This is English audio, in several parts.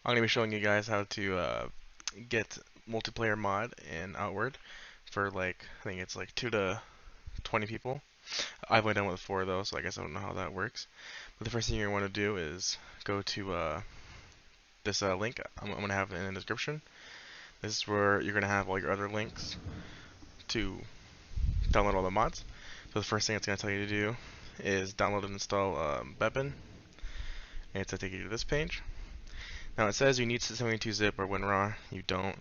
I'm gonna be showing you guys how to get multiplayer mod in Outward for like I think it's like 2 to 20 people. I've only done with 4 though, so I guess I don't know how that works. But the first thing you're gonna want to do is go to this link I'm gonna have in the description. This is where you're gonna have all your other links to download all the mods. So the first thing it's gonna tell you to do is download and install Bepin, and it's gonna take you to this page. Now it says you need 72-zip or WinRAR. You don't.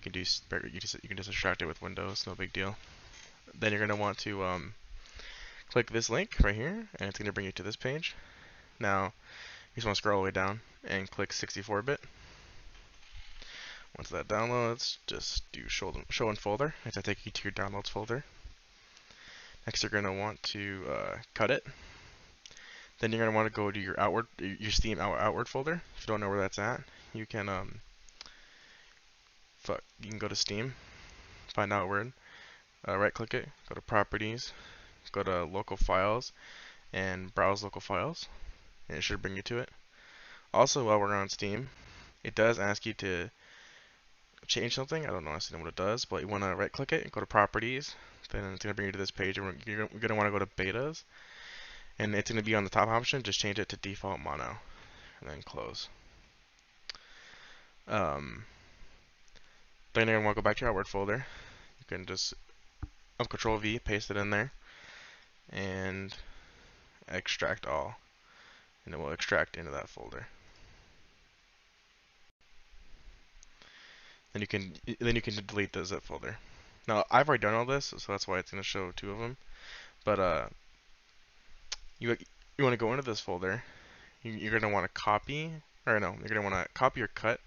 You can just extract it with Windows. No big deal. Then you're gonna want to click this link right here, and it's gonna bring you to this page. Now you just want to scroll all the way down and click 64-bit. Once that downloads, just do show in folder. It's gonna take you to your downloads folder. Next, you're gonna want to cut it. Then you're gonna want to go to your Steam outward folder. If you don't know where that's at, you can you can go to Steam, find Outward, right click it, go to Properties, go to Local Files, and Browse Local Files, and it should bring you to it. Also, while we're on Steam, it does ask you to change something. I don't know honestly what it does, but you want to right click it and go to Properties. Then it's going to bring you to this page, and you're going to want to go to Betas, and it's going to be on the top option. Just change it to default mono, and then close. Then you're going to want to go back to your Outward folder. You can just Control V, paste it in there, and extract all, and it will extract into that folder. Then you can delete the zip folder. Now I've already done all this, so that's why it's going to show 2 of them. But you want to go into this folder. You're going to want to copy, or no, you're going to want to copy or cut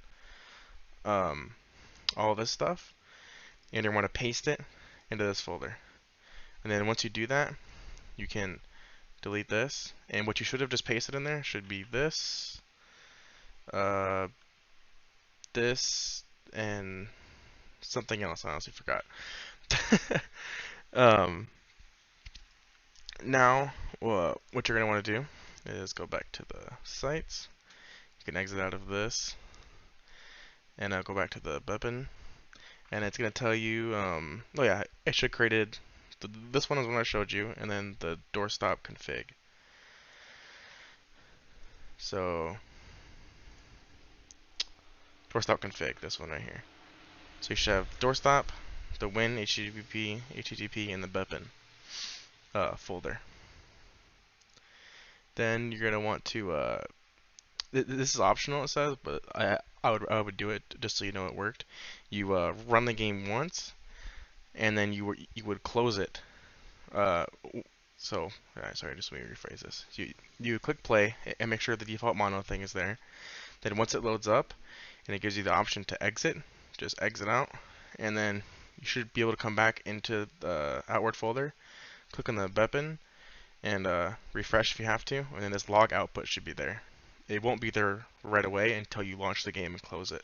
all this stuff, and you want to paste it into this folder. And then once you do that, you can delete this. And what you should have just pasted in there should be this, this, and something else. I honestly forgot. Now, what you're going to want to do is go back to the sites. You can exit out of this and go back to the Bepin, and it's going to tell you, oh yeah, it should created, this one is one I showed you, and then the doorstop config. So, doorstop config, this one right here. So you should have doorstop, the Win, HTTP, and the Bepin folder. Then you're going to want to, this is optional it says, but I would do it just so you know it worked. You run the game once, and then you would close it. Sorry, just let me rephrase this. You click play and make sure the default mono thing is there. Then once it loads up and it gives you the option to exit, just exit out, and then you should be able to come back into the Outward folder, click on the Bepin, and refresh if you have to, and then this log output should be there. It won't be there right away until you launch the game and close it.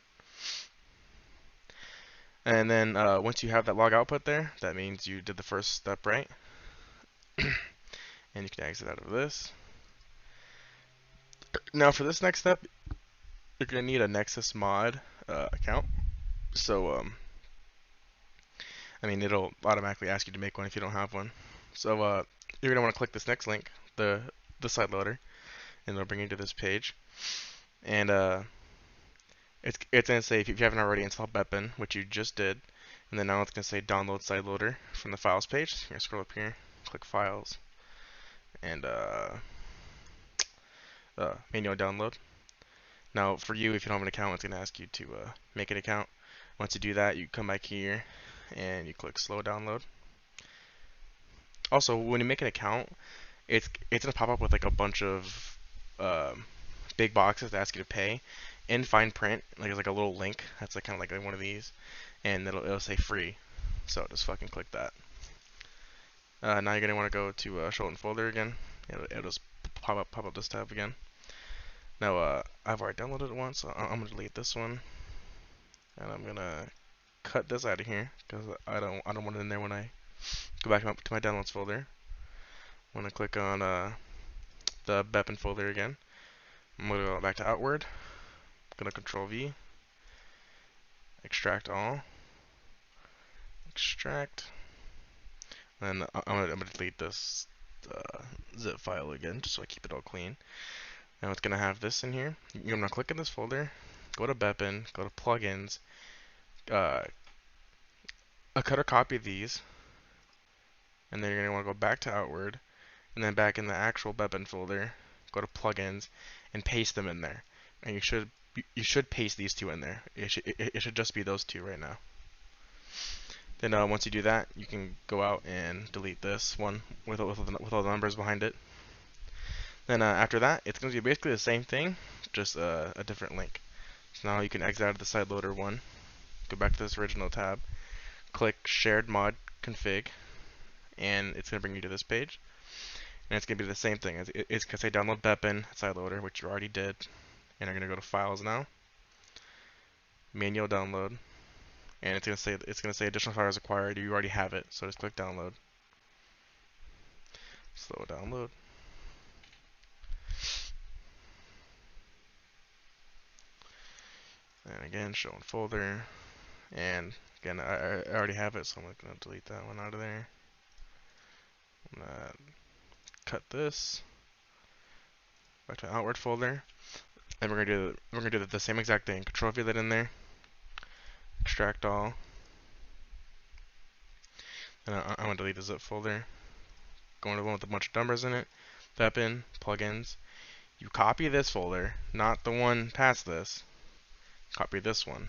And then once you have that log output there, that means you did the first step right. And you can exit out of this. Now for this next step, you're going to need a Nexus mod account. So, I mean, it'll automatically ask you to make one if you don't have one. So you're going to want to click this next link, the site loader, and it'll bring you to this page. And it's going to say if you haven't already installed Bepin, which you just did, and then now it's going to say download site loader from the files page. So you're going to scroll up here, click files, and manual download. Now for you, if you don't have an account, it's going to ask you to make an account. Once you do that, you come back here and you click slow download. Also, when you make an account, it's going to pop up with like a bunch of big boxes that ask you to pay. In fine print, like there's like a little link that's like kind of like one of these, and it'll say free. So just fucking click that. Now you're gonna want to go to show in folder again. It'll just pop up this tab again. Now I've already downloaded it once, so I'm gonna delete this one, and I'm gonna cut this out of here because I don't want it in there when I go back to my downloads folder. I'm gonna click on the Bepin folder again. I'm gonna go back to Outward, gonna Control V, extract all, extract, and I'm gonna delete this zip file again, just so I keep it all clean. Now it's gonna have this in here. You're gonna click in this folder, go to Bepin, go to plugins, cut or copy these, and then you're gonna want to go back to Outward, and then back in the actual Bepin folder, go to plugins, and paste them in there. And you should paste these two in there. It should just be those two right now. Then once you do that, you can go out and delete this one with all the numbers behind it. Then after that, it's going to be basically the same thing, just a different link. So now you can exit out of the side loader one, go back to this original tab, click shared mod config, and it's going to bring you to this page. And it's going to be the same thing. It's going to say download Bepin side loader, which you already did. And you're going to go to files now, manual download, and it's going to say additional files required. You already have it, so just click download. Slow download. And again, show in folder. And again, I already have it, so I'm going to delete that one out of there. I'm going to cut this back to outward folder. And we're gonna do the same exact thing. Control V that in there. Extract all. And I'm gonna delete the zip folder. Go into the one with a bunch of numbers in it. Bepin, plugins. You copy this folder, not the one past this. Copy this one.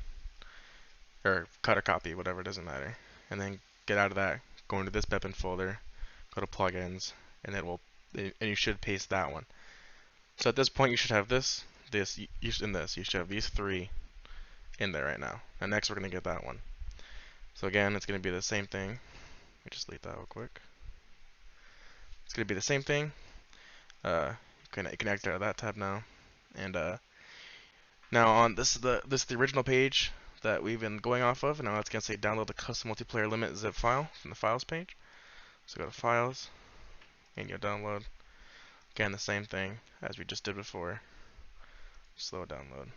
Or cut or copy, whatever, doesn't matter. And then get out of that, go into this Bepin folder, go to plugins, and you should paste that one. So at this point you should have this, you should have these three in there right now. And next we're gonna get that one. So again, it's gonna be the same thing. Let me just delete that real quick. It's gonna be the same thing. You can exit out of that tab now. And now on this is the original page that we've been going off of. Now it's gonna say download the custom multiplayer limit zip file from the files page. So go to files, and you'll download. Again, the same thing as we just did before. Slow download.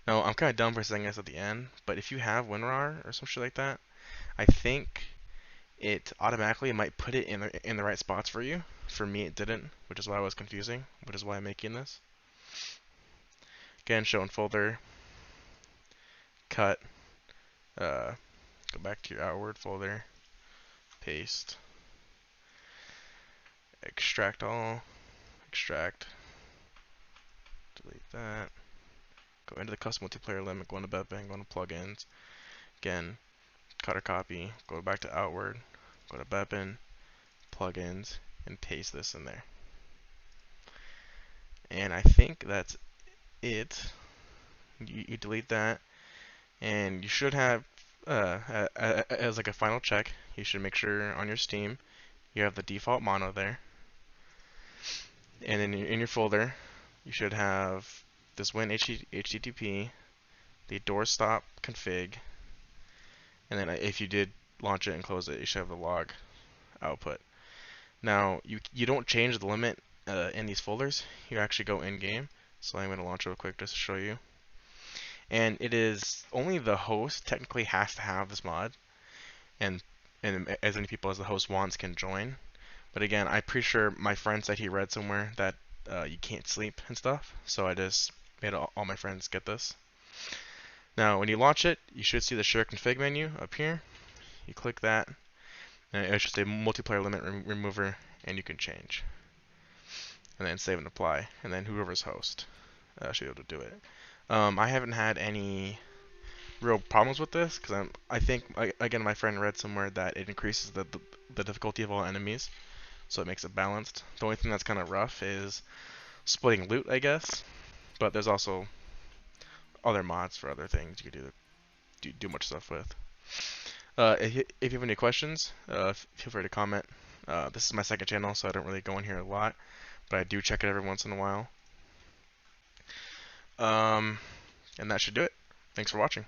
Now I'm kind of dumb for saying this at the end, but if you have WinRAR or some shit like that, I think it automatically might put it in the right spots for you. For me, it didn't, which is why I was confusing, which is why I'm making this. Again, show in folder, cut, go back to your outward folder, paste, extract all, extract, delete that, go into the custom multiplayer limit, go into Bepin, go into plugins, again, cut or copy, go back to outward, go to Bepin, plugins, and paste this in there. And I think that's it. You delete that, and you should have, as like a final check, you should make sure on your Steam you have the default mono there. And in your folder, you should have this WinHTTP, the doorstop config, and then if you did launch it and close it, you should have the log output. Now, you don't change the limit in these folders. You actually go in-game. So I'm going to launch real quick just to show you. And it is only the host technically has to have this mod, and as many people as the host wants can join. But again, I'm pretty sure my friend said he read somewhere that you can't sleep and stuff, so I just made all my friends get this. Now, when you launch it, you should see the share config menu up here. You click that, and it should say multiplayer limit remover, and you can change. And then save and apply, and then whoever's host should be able to do it. I haven't had any real problems with this because I think again my friend read somewhere that it increases the difficulty of all enemies, so it makes it balanced. The only thing that's kind of rough is splitting loot, I guess, but there's also other mods for other things you could do much stuff with. If you have any questions, feel free to comment. This is my second channel, so I don't really go in here a lot, but I do check it every once in a while. And that should do it. Thanks for watching.